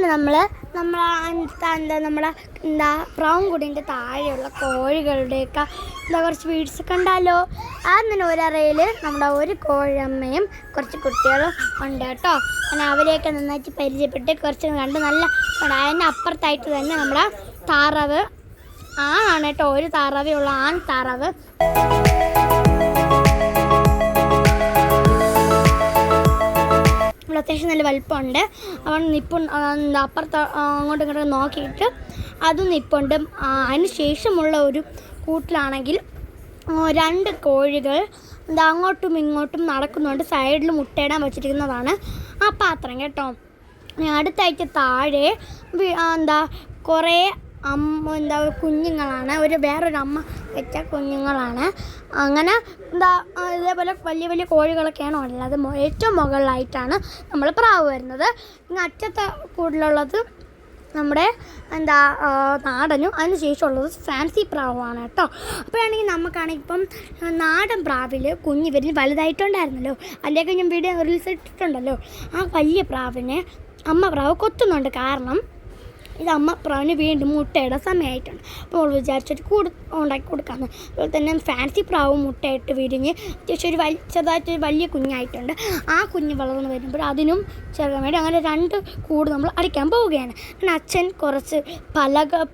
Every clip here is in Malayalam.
നമ്മുടെ ബ്രൗൺ കുടിൻ്റെ താഴെയുള്ള കോഴികളുടെയൊക്കെ കുറച്ച് വീഡിയോസ് കണ്ടാലോ. ആദ്യം ഒരറയിൽ നമ്മുടെ ഒരു കോഴിയമ്മയും കുറച്ച് കുട്ടികളും ഉണ്ട് കേട്ടോ. അങ്ങനെ അവരെയൊക്കെ നന്നായിട്ട് പരിചയപ്പെട്ട് കുറച്ച് കണ്ട് നല്ല അതിന് അപ്പുറത്തായിട്ട് തന്നെ നമ്മുടെ താറാവ് ആണ് കേട്ടോ. ഒരു താറാവേ ഉള്ളൂ, ആൺ താറാവ്. അത്യാവശ്യം നല്ല വലിപ്പമുണ്ട്. അവൻ നിപ്പും അപ്പുറത്ത് അങ്ങോട്ടും ഇങ്ങോട്ടും നോക്കിയിട്ട് അതും നിപ്പുണ്ട്. അതിന് ശേഷമുള്ള ഒരു കൂട്ടിലാണെങ്കിൽ 2 കോഴികൾ അങ്ങോട്ടും ഇങ്ങോട്ടും നടക്കുന്നുണ്ട്. സൈഡിൽ മുട്ടയിടാൻ വെച്ചിരിക്കുന്നതാണ് ആ പാത്രം കേട്ടോ. അടുത്തായിട്ട് താഴെ കുറേ കുഞ്ഞുങ്ങളാണ്. വേറൊരു അമ്മ വെച്ച കുഞ്ഞുങ്ങളാണ്. അങ്ങനെ ഇതേപോലെ വലിയ വലിയ കോഴികളൊക്കെയാണ് ഉള്ളത്. ഏറ്റവും മുകളിലായിട്ടാണ് നമ്മൾ പ്രാവ് വരുന്നത്. ഇങ്ങനെ അറ്റത്തെ കൂടുതലുള്ളത് നമ്മുടെ നാടനും അതിന് ശേഷമുള്ളത് ഫാൻസി പ്രാവാണ് കേട്ടോ. അപ്പോഴാണെങ്കിൽ നമുക്കാണെങ്കിൽ ഇപ്പം നാടൻ പ്രാവിൽ കുഞ്ഞ് വരുന്ന വലുതായിട്ടുണ്ടായിരുന്നല്ലോ, അതിൻ്റെയൊക്കെ ഞാൻ വീഡിയോ റിലീസ് ഇട്ടിട്ടുണ്ടല്ലോ. ആ വലിയ പ്രാവിനെ അമ്മ പ്രാവ് കൊത്തുന്നുണ്ട്. കാരണം ഇത് അമ്മ പ്രാവിന് വീണ്ടും മുട്ടയുടെ സമയമായിട്ടുണ്ട്. അപ്പോൾ അവൾ വിചാരിച്ചൊരു കൂട് ഉണ്ടാക്കി കൊടുക്കാമെന്ന്. അതുപോലെ തന്നെ ഫാൻസി പ്രാവ് മുട്ടയിട്ട് വിരിഞ്ഞ് അത്യാവശ്യം ചെറുതായിട്ടൊരു വലിയ കുഞ്ഞായിട്ടുണ്ട്. ആ കുഞ്ഞ് വളർന്ന് വരുമ്പോൾ അതിനും ചെറുതാൻ വേണ്ടി അങ്ങനെ 2 കൂട് നമ്മൾ അടിക്കാൻ പോവുകയാണ്. അങ്ങനെ അച്ഛൻ കുറച്ച്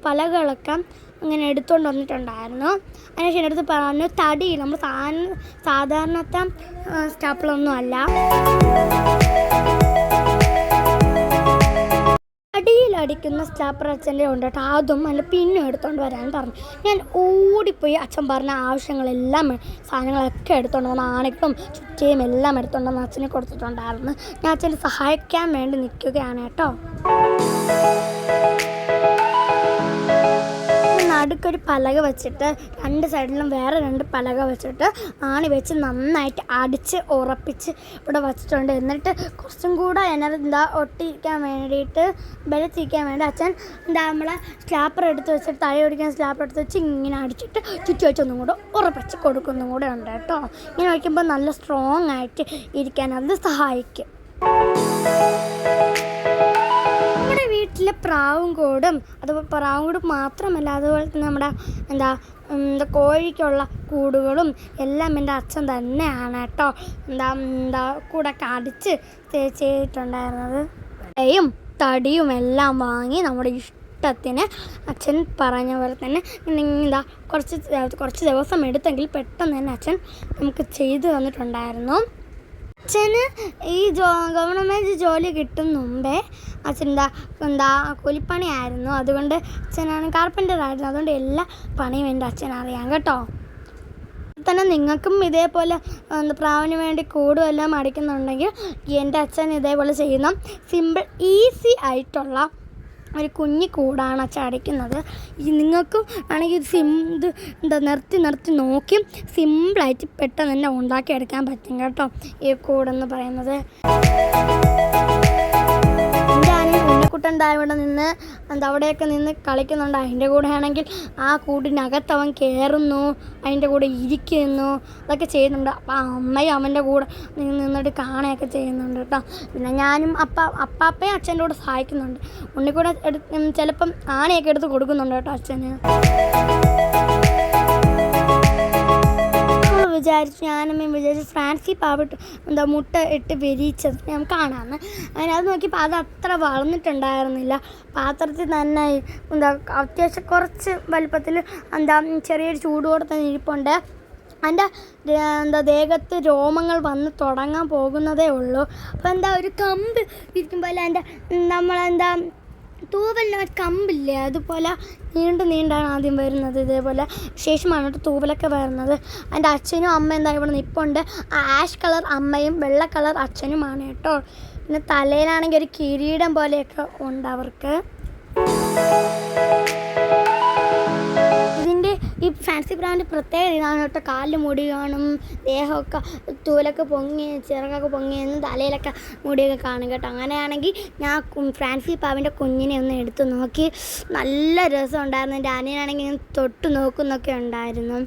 പലകളൊക്കെ അങ്ങനെ എടുത്തുകൊണ്ട് വന്നിട്ടുണ്ടായിരുന്നു. അതിനുശേഷം എടുത്ത് പറഞ്ഞു തടി നമ്മൾ സാധാരണത്തെ സ്റ്റാപ്പിളൊന്നും അല്ല, അടിയിലടിക്കുന്ന സ്റ്റാപ്പർ അച്ഛൻ്റെ ഉണ്ട് കേട്ടോ. അതും നല്ല പിന്നും എടുത്തുകൊണ്ട് വരാൻ പറഞ്ഞു. ഞാൻ ഓടിപ്പോയി അച്ഛൻ പറഞ്ഞ ആവശ്യങ്ങളെല്ലാം സാധനങ്ങളൊക്കെ എടുത്തുകൊണ്ട് വന്ന് ആണികളും ചുറ്റയും എല്ലാം എടുത്തുകൊണ്ട് വന്ന് അച്ഛനെ കൊടുത്തിട്ടുണ്ടായിരുന്നു. ഞാൻ അച്ഛനെ സഹായിക്കാൻ വേണ്ടി നിൽക്കുകയാണ് കേട്ടോ. നടുക്കൊരു പലക വെച്ചിട്ട് 2 സൈഡിലും വേറെ 2 പലക വെച്ചിട്ട് ആണി വെച്ച് നന്നായിട്ട് അടിച്ച് ഉറപ്പിച്ച് ഇവിടെ വച്ചിട്ടുണ്ട്. എന്നിട്ട് കുറച്ചും കൂടെ ഒട്ടിക്കാൻ വേണ്ടിയിട്ട് ബലത്തിരിക്കാൻ വേണ്ടി അച്ഛൻ നമ്മളെ സ്ലാപ്പർ എടുത്ത് വെച്ചിട്ട് തല ഓടിക്കാൻ സ്ലാപ്പർ എടുത്ത് വെച്ച് ഇങ്ങനെ അടിച്ചിട്ട് ചുറ്റി വെച്ചൊന്നും കൂടെ ഉറപ്പിച്ച് കൊടുക്കുന്നതും കൂടെ ഉണ്ട് കേട്ടോ. ഇങ്ങനെ വയ്ക്കുമ്പോൾ നല്ല സ്ട്രോങ് ആയിട്ട് ഇരിക്കാൻ അത് സഹായിക്കും. വീട്ടിലെ പ്രാവും കൂടും, അതുപോലെ പ്രാവും കൂട് മാത്രമല്ല, അതുപോലെ തന്നെ നമ്മുടെ കോഴിക്കുള്ള കൂടുകളും എല്ലാം എൻ്റെ അച്ഛൻ തന്നെയാണ് കേട്ടോ കൂടൊക്കെ അടിച്ച് ചെയ്തിട്ടുണ്ടായിരുന്നത്. തടിയും എല്ലാം വാങ്ങി നമ്മുടെ ഇഷ്ടത്തിന് അച്ഛൻ പറഞ്ഞ പോലെ തന്നെ കുറച്ച് ദിവസം എടുത്തെങ്കിൽ പെട്ടെന്ന് തന്നെ അച്ഛൻ നമുക്ക് ചെയ്തു തന്നിട്ടുണ്ടായിരുന്നു. അച്ഛന് ഈ ഗവൺമെൻറ് ജോലി കിട്ടും മുമ്പേ അച്ഛൻ കൂലിപ്പണിയായിരുന്നു. അതുകൊണ്ട് അച്ഛനാണ് കാർപ്പൻ്ററായിരുന്നു. അതുകൊണ്ട് എല്ലാ പണിയും എൻ്റെ അച്ഛനറിയാം കേട്ടോ. തന്നെ നിങ്ങൾക്കും ഇതേപോലെ പ്രാവിന് വേണ്ടി കൂടുമെല്ലാം അടിക്കുന്നുണ്ടെങ്കിൽ എൻ്റെ അച്ഛൻ ഇതേപോലെ ചെയ്യുന്ന സിമ്പിൾ ഈസി ആയിട്ടുള്ള ഒരു കുഞ്ഞി കൂടാണ് അച്ഛൻ അടിക്കുന്നത്. നിങ്ങൾക്കും ആണെങ്കിൽ ഇത് നിർത്തി നോക്കി സിമ്പിളായിട്ട് പെട്ടെന്ന് തന്നെ ഉണ്ടാക്കിയെടുക്കാൻ പറ്റും കേട്ടോ ഈ കൂടെന്ന് പറയുന്നത്. ഉണ്ണിക്കുട്ടൻ ഇവിടെ നിന്ന് അവിടെയൊക്കെ നിന്ന് കളിക്കുന്നുണ്ട്. അതിൻ്റെ കൂടെ ആണെങ്കിൽ ആ കൂടിനകത്ത് അവൻ കയറുന്നു, അതിൻ്റെ കൂടെ ഇരിക്കുന്നു, അതൊക്കെ ചെയ്യുന്നുണ്ട്. അപ്പം അമ്മയും അവൻ്റെ കൂടെ നിന്നിട്ട് കാണുകയൊക്കെ ചെയ്യുന്നുണ്ട് കേട്ടോ. പിന്നെ ഞാനും അപ്പാപ്പയും അച്ഛൻ്റെ കൂടെ സഹായിക്കുന്നുണ്ട്. ഉണ്ണിക്കൂടെ ചിലപ്പം ആനയൊക്കെ എടുത്ത് കൊടുക്കുന്നുണ്ട് കേട്ടോ അച്ഛന്. ഞാനമ്മയും വിചാരിച്ചു ഫാൻസി പാവിട്ട് മുട്ട ഇട്ട് വിരിയിച്ചത് ഞാൻ കാണാമെന്ന്. അങ്ങനെ അത് നോക്കിയപ്പോൾ അത് അത്ര വളർന്നിട്ടുണ്ടായിരുന്നില്ല. പാത്രത്തിൽ തന്നെ അത്യാവശ്യം കുറച്ച് വലിപ്പത്തിൽ ചെറിയൊരു ചൂടോടെ തന്നെ ഇരിപ്പുണ്ട്. അതിൻ്റെ ദേഹത്ത് രോമങ്ങൾ വന്ന് തുടങ്ങാൻ പോകുന്നതേ ഉള്ളൂ. അപ്പോൾ ഒരു കമ്പ് ഇരിക്കുമ്പോൾ അതിൻ്റെ തൂവലിന് കമ്പില്ലേ, അതുപോലെ നീണ്ടാണ് ആദ്യം വരുന്നത്. ഇതേപോലെ ശേഷമാണ് തൂവലൊക്കെ വരുന്നത്. എൻ്റെ അച്ഛനും അമ്മ ഇവിടെ നിൽപ്പുണ്ട്. ആഷ് കളർ അമ്മയും വെള്ള കളർ അച്ഛനുമാണ് കേട്ടോ. പിന്നെ തലയിലാണെങ്കിൽ ഒരു കിരീടം പോലെയൊക്കെ ഉണ്ട് അവർക്ക്. ഈ ഫാൻസി ബ്രാൻഡ് പ്രത്യേകത ഇതാണ് കേട്ടോ. കാലിൽ മുടി കാണും, ദേഹമൊക്കെ തൂലൊക്കെ പൊങ്ങി, ചിറകൊക്കെ പൊങ്ങി, തലയിലൊക്കെ മുടിയൊക്കെ കാണും കേട്ടോ. അങ്ങനെയാണെങ്കിൽ ഞാൻ ഫാൻസി പാവിൻ്റെ കുഞ്ഞിനെ ഒന്ന് എടുത്ത് നോക്കി. നല്ല രസം ഉണ്ടായിരുന്നു. എൻ്റെ അനിയനാണെങ്കിൽ ഞാൻ തൊട്ട് നോക്കുന്നൊക്കെ ഉണ്ടായിരുന്നു.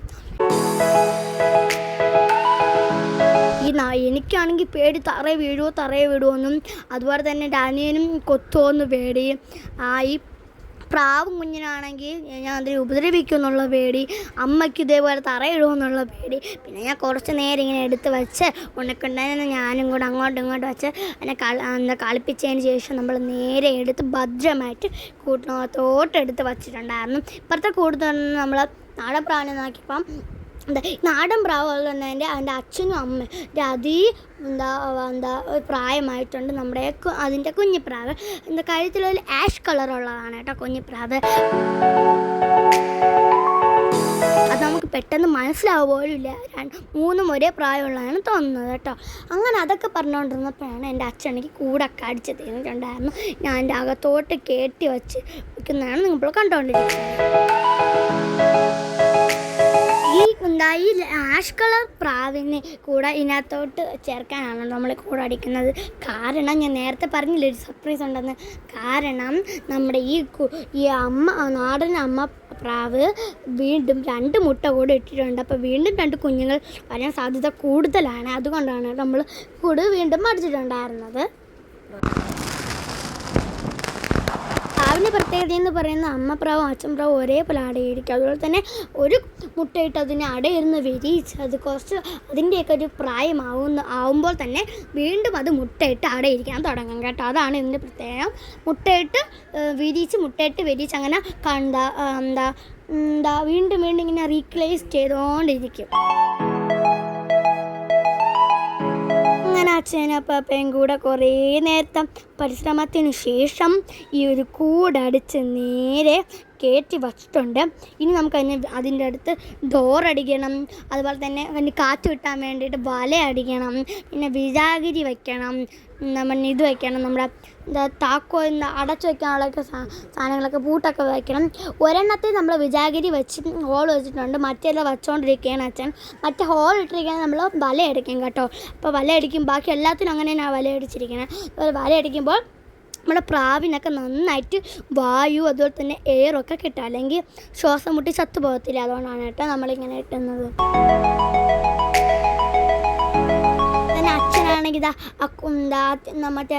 എനിക്കാണെങ്കിൽ പേടി തറയെ വീഴുമെന്നും അതുപോലെ തന്നെ എൻ്റെ അനിയനും കൊത്തുമെന്ന് പേടി. ഈ പ്രാവും കുഞ്ഞിനാണെങ്കിൽ ഞാൻ അതിനെ ഉപദ്രവിക്കുമെന്നുള്ള പേടി, അമ്മയ്ക്ക് ഇതേപോലെ തറയിടുമെന്നുള്ള പേടി. പിന്നെ ഞാൻ കുറച്ച് നേരം ഇങ്ങനെ എടുത്ത് വെച്ച് ഉണക്കുണ്ടായിരുന്നു ഞാനും കൂടെ അങ്ങോട്ടും ഇങ്ങോട്ടും വെച്ച് അതിനെ കളിപ്പിച്ചതിന് ശേഷം നമ്മൾ നേരെ എടുത്ത് ഭദ്രമായിട്ട് കൂട്ടിനകത്തോട്ടെടുത്ത് വച്ചിട്ടുണ്ടായിരുന്നു. ഇപ്പോഴത്തെ കൂടുതൽ നമ്മൾ നാടൻ പ്രാവിനെ നോക്കിയപ്പം നാടൻ പ്രാവ് തന്നെ എൻ്റെ അച്ഛനും അമ്മയും പ്രായമായിട്ടുണ്ട്. അതിൻ്റെ കുഞ്ഞിപ്രാവ് കഴുത്തിലൊരു ആഷ് കളറുള്ളതാണ് കേട്ടോ കുഞ്ഞിപ്രാവ്. അത് നമുക്ക് പെട്ടെന്ന് മനസ്സിലാവുക പോലും ഇല്ല, മൂന്നും ഒരേ പ്രായമുള്ളതാണ് തോന്നുന്നത് കേട്ടോ. അങ്ങനെ അതൊക്കെ പറഞ്ഞുകൊണ്ടിരുന്നപ്പോഴാണ് എൻ്റെ അച്ഛൻ എനിക്ക് കൂടൊക്കെ അടിച്ച് തന്നിട്ടുണ്ടായിരുന്നു. ഞാൻ എൻ്റെ അകത്തോട്ട് കയറ്റി വെക്കുന്നതാണ് നിങ്ങളിപ്പോൾ കണ്ടുകൊണ്ടിരിക്കുന്നത്. ഈ ആഷ് കളർ പ്രാവിനെ കൂടെ ഇതിനകത്തോട്ട് ചേർക്കാനാണ് നമ്മൾ കൂടെ അടിക്കുന്നത്. കാരണം ഞാൻ നേരത്തെ പറഞ്ഞില്ലേ ഒരു സർപ്രൈസ് ഉണ്ടെന്ന്. കാരണം നമ്മുടെ ഈ നാടൻ അമ്മ പ്രാവ് വീണ്ടും 2 മുട്ട കൂടെ ഇട്ടിട്ടുണ്ട്. അപ്പോൾ വീണ്ടും 2 കുഞ്ഞുങ്ങൾ വരാൻ സാധ്യത കൂടുതലാണ്. അതുകൊണ്ടാണ് നമ്മൾ കൂട് വീണ്ടും അടിച്ചിട്ടുണ്ടായിരുന്നത്. പ്രാവിൻ്റെ പ്രത്യേകത എന്ന് പറയുന്നത് അമ്മപ്രാവും അച്ഛൻപ്രാവും ഒരേപോലെ അടയിരിക്കും. അതുപോലെ തന്നെ ഒരു മുട്ടയിട്ട് അതിനെ അടയിരുന്ന് വിരിയിച്ച് അത് കുറച്ച് അതിൻ്റെയൊക്കെ ഒരു ആവുമ്പോൾ തന്നെ വീണ്ടും അത് മുട്ടയിട്ട് അടയിരിക്കാൻ തുടങ്ങും കേട്ടോ. അതാണ് ഇതിൻ്റെ പ്രത്യേകം. മുട്ടയിട്ട് വിരിയിച്ച് അങ്ങനെ വീണ്ടും ഇങ്ങനെ റീപ്ലേസ് ചെയ്തുകൊണ്ടിരിക്കും. അങ്ങനെ അച്ഛനും അപ്പാപ്പയും കൂടെ കുറേ നേരത്തെ പരിശ്രമത്തിന് ശേഷം ഈ ഒരു കൂടടിച്ച് നേരെ കയറ്റി വച്ചിട്ടുണ്ട്. ഇനി നമുക്ക് അതിൻ്റെ അടുത്ത് ഡോറടിക്കണം, അതുപോലെ തന്നെ അതിന് കാറ്റ് കിട്ടാൻ വേണ്ടിയിട്ട് വല അടിക്കണം, പിന്നെ വിജാഗിരി വയ്ക്കണം, ഇത് വയ്ക്കണം, നമ്മുടെ താക്കോ അടച്ചു വയ്ക്കാനുള്ളൊക്കെ സാധനങ്ങളൊക്കെ പൂട്ടൊക്കെ വയ്ക്കണം. ഒരെണ്ണത്തിൽ നമ്മൾ വിജാഗിരി വെച്ച് ഹോൾ വെച്ചിട്ടുണ്ട്, മറ്റേല്ലാം വച്ചുകൊണ്ടിരിക്കുകയാണ് അച്ഛൻ. മറ്റേ ഹോൾ ഇട്ടിരിക്കുകയാണ് നമ്മൾ വല അടിക്കും കേട്ടോ. അപ്പോൾ വല അടിക്കും, ബാക്കി എല്ലാത്തിനും അങ്ങനെ തന്നെയാണ് വല അടിച്ചിരിക്കുന്നത്. വല അടിക്കുമ്പോൾ നമ്മുടെ പ്രാവിനൊക്കെ നന്നായിട്ട് വായു അതുപോലെ തന്നെ എയറൊക്കെ കിട്ടുക, അല്ലെങ്കിൽ ശ്വാസം മുട്ടി ചത്തു പോകത്തില്ല. അതുകൊണ്ടാണ് കേട്ടോ നമ്മളിങ്ങനെ ഇട്ടുന്നത്. പിന്നെ അച്ഛനാണെങ്കിൽ മറ്റേ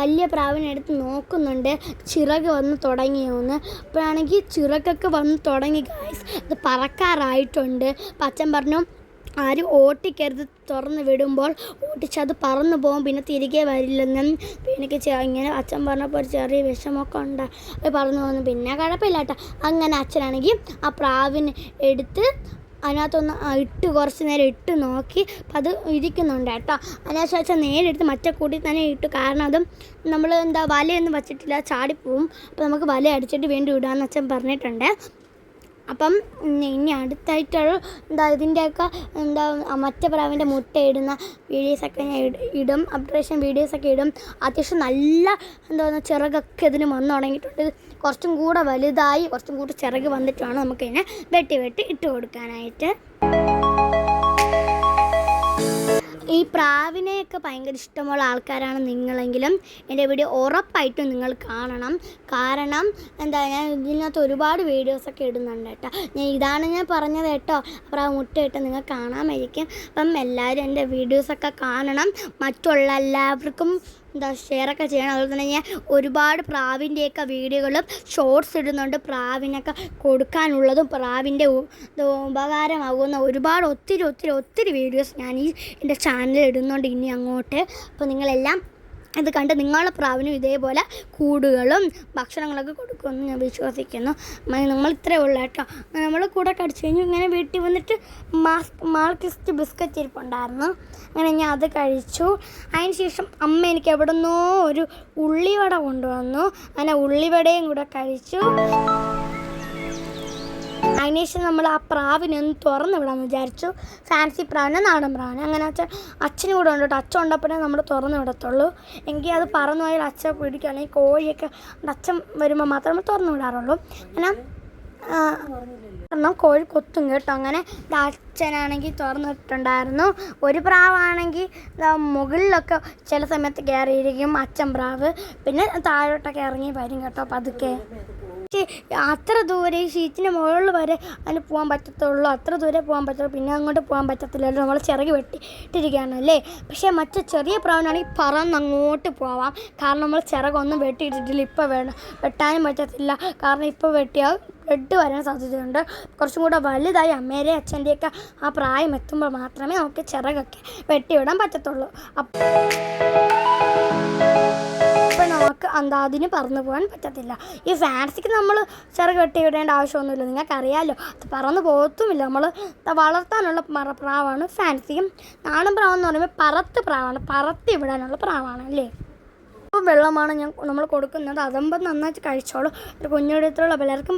വലിയ പ്രാവിനെടുത്ത് നോക്കുന്നുണ്ട് ചിറക് വന്ന് തുടങ്ങിയോന്ന്. അപ്പോഴാണെങ്കിൽ ചിറകൊക്കെ വന്ന് തുടങ്ങി ഗൈസ്, ഇത് പറക്കാറായിട്ടുണ്ട്. അപ്പം അച്ഛൻ പറഞ്ഞു ആരും ഓട്ടിക്കരുത്, തുറന്ന് വിടുമ്പോൾ ഓട്ടിച്ചത് പറന്നു പോകും, പിന്നെ തിരികെ വരില്ലെന്നും. എനിക്ക് ഇങ്ങനെ അച്ഛൻ പറഞ്ഞപ്പോൾ ഒരു ചെറിയ വിഷമമൊക്കെ അത് പറന്നു പോകുന്നു. പിന്നെ കുഴപ്പമില്ല കേട്ടോ. അങ്ങനെ അച്ഛനാണെങ്കിൽ ആ പ്രാവിനെ എടുത്ത് അതിനകത്തൊന്ന് കുറച്ച് നേരം ഇട്ട് നോക്കി. അപ്പം അത് ഇരിക്കുന്നുണ്ട് കേട്ടോ. അതിനനുസരിച്ച് നേരെ എടുത്ത് മറ്റേ കൂട്ടി തന്നെ ഇട്ടു. കാരണം അതും നമ്മൾ വലയൊന്നും വച്ചിട്ടില്ല, ചാടിപ്പോവും. അപ്പോൾ നമുക്ക് വല അടിച്ചിട്ട് വീണ്ടും ഇടാമെന്ന് അച്ഛൻ പറഞ്ഞിട്ടുണ്ട്. അപ്പം ഇനി അടുത്തായിട്ടുള്ള ഇതിൻ്റെയൊക്കെ മറ്റേ പ്രാവിൻ്റെ മുട്ടയിടുന്ന വീഡിയോസൊക്കെ ഞാൻ ഇടും, അപ്ഡേഷൻ വീഡിയോസൊക്കെ ഇടും. അത്യാവശ്യം നല്ല ചിറകൊക്കെ ഇതിന് വന്നു തുടങ്ങിയിട്ടുണ്ട്. കുറച്ചും കൂടെ വലുതായി കുറച്ചും കൂടെ ചിറക് വന്നിട്ടാണ് നമുക്കിതിനെ വെട്ടി ഇട്ട് കൊടുക്കാനായിട്ട്. ഈ പ്രാവിനെയൊക്കെ ഭയങ്കര ഇഷ്ടമുള്ള ആൾക്കാരാണ് നിങ്ങളെങ്കിലും എൻ്റെ വീഡിയോ ഉറപ്പായിട്ടും നിങ്ങൾ കാണണം. കാരണം ഞാൻ ഇതിനകത്ത് ഒരുപാട് വീഡിയോസൊക്കെ ഇടുന്നുണ്ട് കേട്ടോ. ഇതാണ് ഞാൻ പറഞ്ഞത് കേട്ടോ, പ്രാവ് മുട്ടയിട്ട് നിങ്ങൾ കാണാമായിരിക്കും. അപ്പം എല്ലാവരും എൻ്റെ വീഡിയോസൊക്കെ കാണണം. മറ്റുള്ള എല്ലാവർക്കും ഷെയറൊക്കെ ചെയ്യണം. അതുപോലെ തന്നെ ഞാൻ ഒരുപാട് പ്രാവിൻ്റെയൊക്കെ വീഡിയോകളും ഷോർട്സ് ഇടുന്നുണ്ട്. പ്രാവിനൊക്കെ കൊടുക്കാനുള്ളതും പ്രാവിൻ്റെ ഉപകാരമാകുന്ന ഒരുപാട് ഒത്തിരി വീഡിയോസ് ഞാൻ എൻ്റെ ചാനലിൽ ഇടുന്നുണ്ട് ഇനി അങ്ങോട്ട്. അപ്പോൾ നിങ്ങളെല്ലാം ഇത് കണ്ട് നിങ്ങളുടെ പ്രാവിനും ഇതേപോലെ കൂടുകളും ഭക്ഷണങ്ങളൊക്കെ കൊടുക്കുമെന്ന് ഞാൻ വിശ്വസിക്കുന്നു. നമ്മൾ ഇത്രയേ ഉള്ളൂ കേട്ടോ. നമ്മൾ കൂടെ കടിച്ചു കഴിഞ്ഞു. ഇങ്ങനെ വീട്ടിൽ വന്നിട്ട് മാൾക്കിസ്റ്റ് ബിസ്ക്കറ്റ് ഇരിപ്പുണ്ടായിരുന്നു. അങ്ങനെ ഞാൻ അത് കഴിച്ചു. അതിന് ശേഷം അമ്മ എനിക്ക് എവിടെ നിന്നോ ഒരു ഉള്ളിവട കൊണ്ടുവന്നു. അങ്ങനെ ഉള്ളിവടയും കൂടെ കഴിച്ചു. അതിനുശേഷം നമ്മൾ ആ പ്രാവിനൊന്ന് തുറന്ന് വിടാമെന്ന് വിചാരിച്ചു. ഫാൻസി പ്രാവിനെ നാടൻ പ്രാവിനെ. അങ്ങനെ അച്ഛനും കൂടെ ഉണ്ട് കേട്ടോ. അച്ഛൻ ഉണ്ടപ്പോഴേ നമ്മൾ തുറന്ന് വിടത്തുള്ളൂ. എങ്കിൽ അത് പറന്നു പോയാൽ അച്ഛൻ പിടിക്കും, അല്ലെങ്കിൽ കോഴിയൊക്കെ അച്ഛൻ വരുമ്പോൾ മാത്രമേ നമ്മൾ തുറന്ന് വിടാറുള്ളൂ. അങ്ങനെ കോഴി കൊത്തും കേട്ടോ. അങ്ങനെ അച്ഛനാണെങ്കിൽ തുറന്നിട്ടുണ്ടായിരുന്നു. ഒരു പ്രാവാണെങ്കിൽ മുകളിലൊക്കെ ചില സമയത്ത് കയറിയിരിക്കും അച്ഛൻ പ്രാവ്, പിന്നെ താഴോട്ടൊക്കെ ഇറങ്ങി വരും കേട്ടോ പതുക്കെ. അത്ര ദൂരെ ഈ ഷീറ്റിൻ്റെ മുകളിൽ വരെ അതിന് പോകാൻ പറ്റത്തുള്ളൂ, അത്ര ദൂരെ പോകാൻ പറ്റുള്ളൂ, പിന്നെ അങ്ങോട്ട് പോകാൻ പറ്റത്തില്ലല്ലോ, നമ്മൾ ചിറക് വെട്ടിയിട്ടിരിക്കുകയാണല്ലേ. പക്ഷേ മറ്റു ചെറിയ പ്രാവിനാണെങ്കിൽ പറന്നങ്ങോട്ട് പോവാം, കാരണം നമ്മൾ ചിറകൊന്നും വെട്ടിയിട്ടിട്ടില്ല. ഇപ്പോൾ വെട്ടാനും പറ്റത്തില്ല, കാരണം ഇപ്പോൾ വെട്ടിയാൽ ബ്ലഡ് വരാൻ സാധ്യതയുണ്ട്. കുറച്ചും കൂടെ വലുതായി അമ്മേരെ അച്ഛൻ്റെയൊക്കെ ആ പ്രായം എത്തുമ്പോൾ മാത്രമേ നമുക്ക് ചിറകൊക്കെ വെട്ടിവിടാൻ പറ്റത്തുള്ളൂ. അപ്പോൾ നമുക്ക് അതിന് പറന്നു പോകാൻ പറ്റത്തില്ല. ഈ ഫാൻസിക്ക് നമ്മൾ ചിറക് വെട്ടിവിടേണ്ട ആവശ്യമൊന്നുമില്ല, നിങ്ങൾക്കറിയാമല്ലോ, അത് പറന്ന് പോകത്തുമില്ല. നമ്മൾ വളർത്താനുള്ള പ്രാവാണ് ഫാൻസിയും. നാടൻ പ്രാവെന്ന് പറയുമ്പോൾ പറത്ത് പ്രാവാണ്, പറത്തി വിടാനുള്ള പ്രാവാണ് അല്ലേ. വെള്ളമാണ് നമ്മൾ കൊടുക്കുന്നത്, അതാകുമ്പോൾ നന്നായിട്ട് കഴിച്ചോളൂ. ഒരു കുഞ്ഞെടുത്തുള്ള പലർക്കും